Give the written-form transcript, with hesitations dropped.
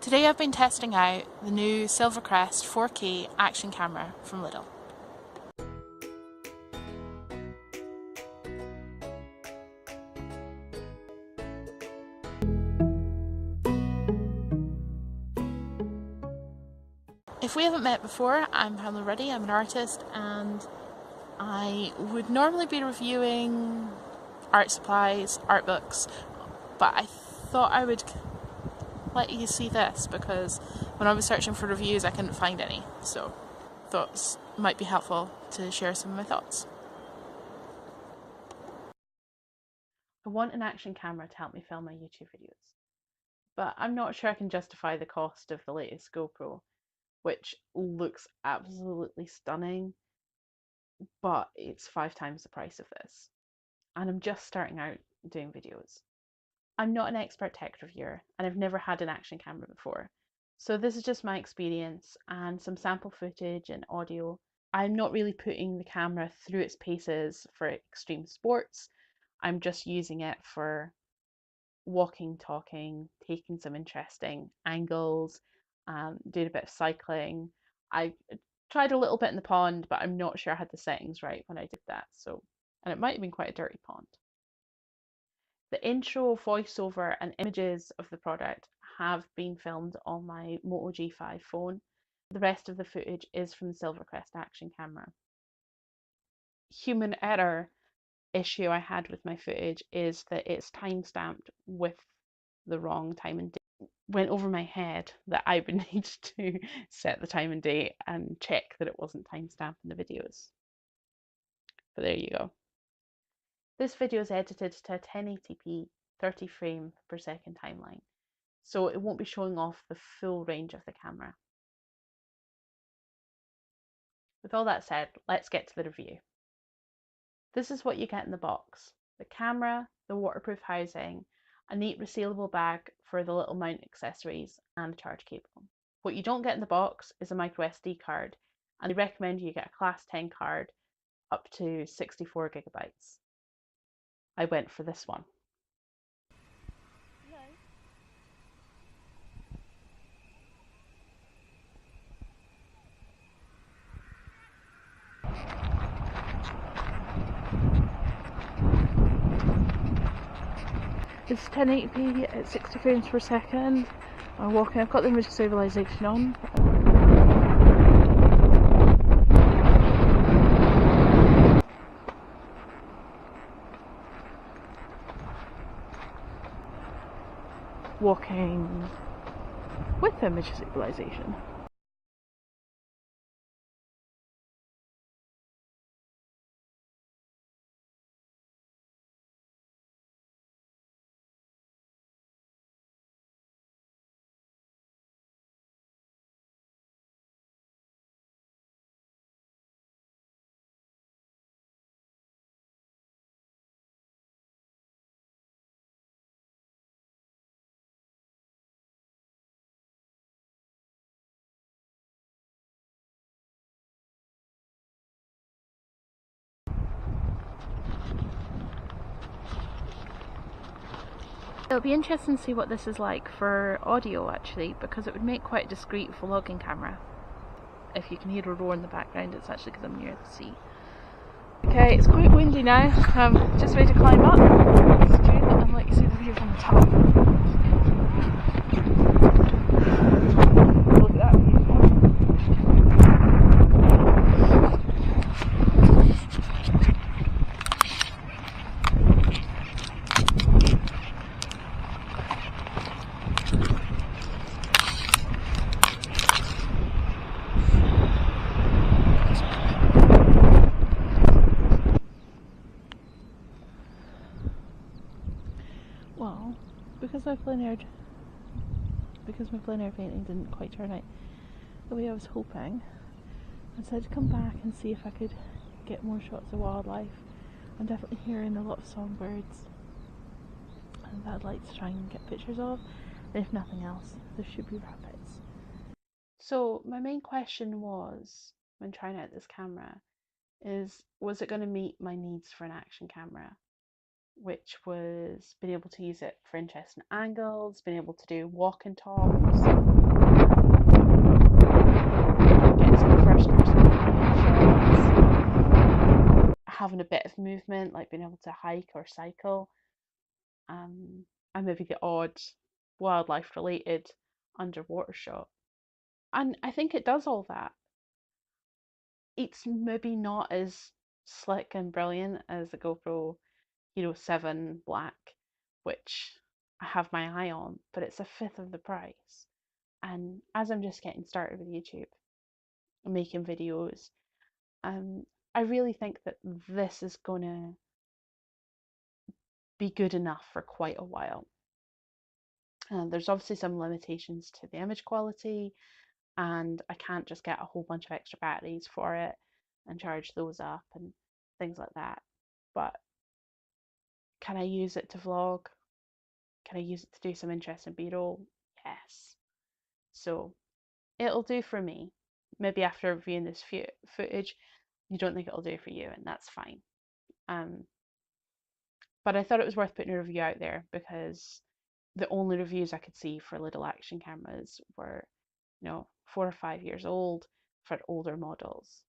Today I've been testing out the new Silvercrest 4K action camera from Lidl. If we haven't met before, I'm Pamela Ruddy, I'm an artist, and I would normally be reviewing art supplies, art books, but I thought I would let you see this because when I was searching for reviews I couldn't find any, so thought it might be helpful to share some of my thoughts. I want an action camera to help me film my YouTube videos, but I'm not sure I can justify the cost of the latest GoPro, which looks absolutely stunning, but it's 5 times the price of this. And I'm just starting out doing videos. I'm not an expert tech reviewer and I've never had an action camera before. So this is just my experience and some sample footage and audio. I'm not really putting the camera through its paces for extreme sports. I'm just using it for walking, talking, taking some interesting angles, doing a bit of cycling. I tried a little bit in the pond, but I'm not sure I had the settings right when I did that. And it might have been quite a dirty pond. The intro, voiceover, and images of the product have been filmed on my Moto G5 phone. The rest of the footage is from the Silvercrest action camera. Human error issue I had with my footage is that it's time-stamped with the wrong time and date. Went over my head that I would need to set the time and date and check that it wasn't time-stamped in the videos. But there you go. This video is edited to a 1080p 30 frame per second timeline, so it won't be showing off the full range of the camera. With all that said, let's get to the review. This is what you get in the box: the camera, the waterproof housing, a neat resealable bag for the little mount accessories, and a charge cable. What you don't get in the box is a micro SD card, and they recommend you get a class 10 card up to 64 gigabytes. I went for this one. It's 1080p at 60 frames per second. I'm walking, I've got the image stabilisation on. Walking with image stabilisation. It'll be interesting to see what this is like for audio actually, because it would make quite a discreet vlogging camera. If you can hear a roar in the background, it's actually because I'm near the sea. Okay, it's quite windy now. Just ready to climb up. And let you see the view from the top. Look at that view. Well, because my plein air painting didn't quite turn out the way I was hoping, I decided to come back and see if I could get more shots of wildlife. I'm definitely hearing a lot of songbirds, and that I'd like to try and get pictures of. And if nothing else, there should be rabbits. So my main question was, when trying out this camera, was it going to meet my needs for an action camera? which was being able to use it for interesting angles, being able to do walk and talks, getting some first person shots, having a bit of movement, like being able to hike or cycle, and maybe the odd wildlife related underwater shot. And I think it does all that. It's maybe not as slick and brilliant as the GoPro Hero 7 Black, which I have my eye on, but it's a fifth of the price. And as I'm just getting started with YouTube and making videos, I really think that this is going to be good enough for quite a while. There's obviously some limitations to the image quality, and I can't just get a whole bunch of extra batteries for it and charge those up and things like that. But can I use it to vlog? Can I use it to do some interesting B-roll? Yes. So it'll do for me. Maybe after reviewing this footage, you don't think it'll do for you, and that's fine. But I thought it was worth putting a review out there because the only reviews I could see for Lidl action cameras were, 4 or 5 years old for older models.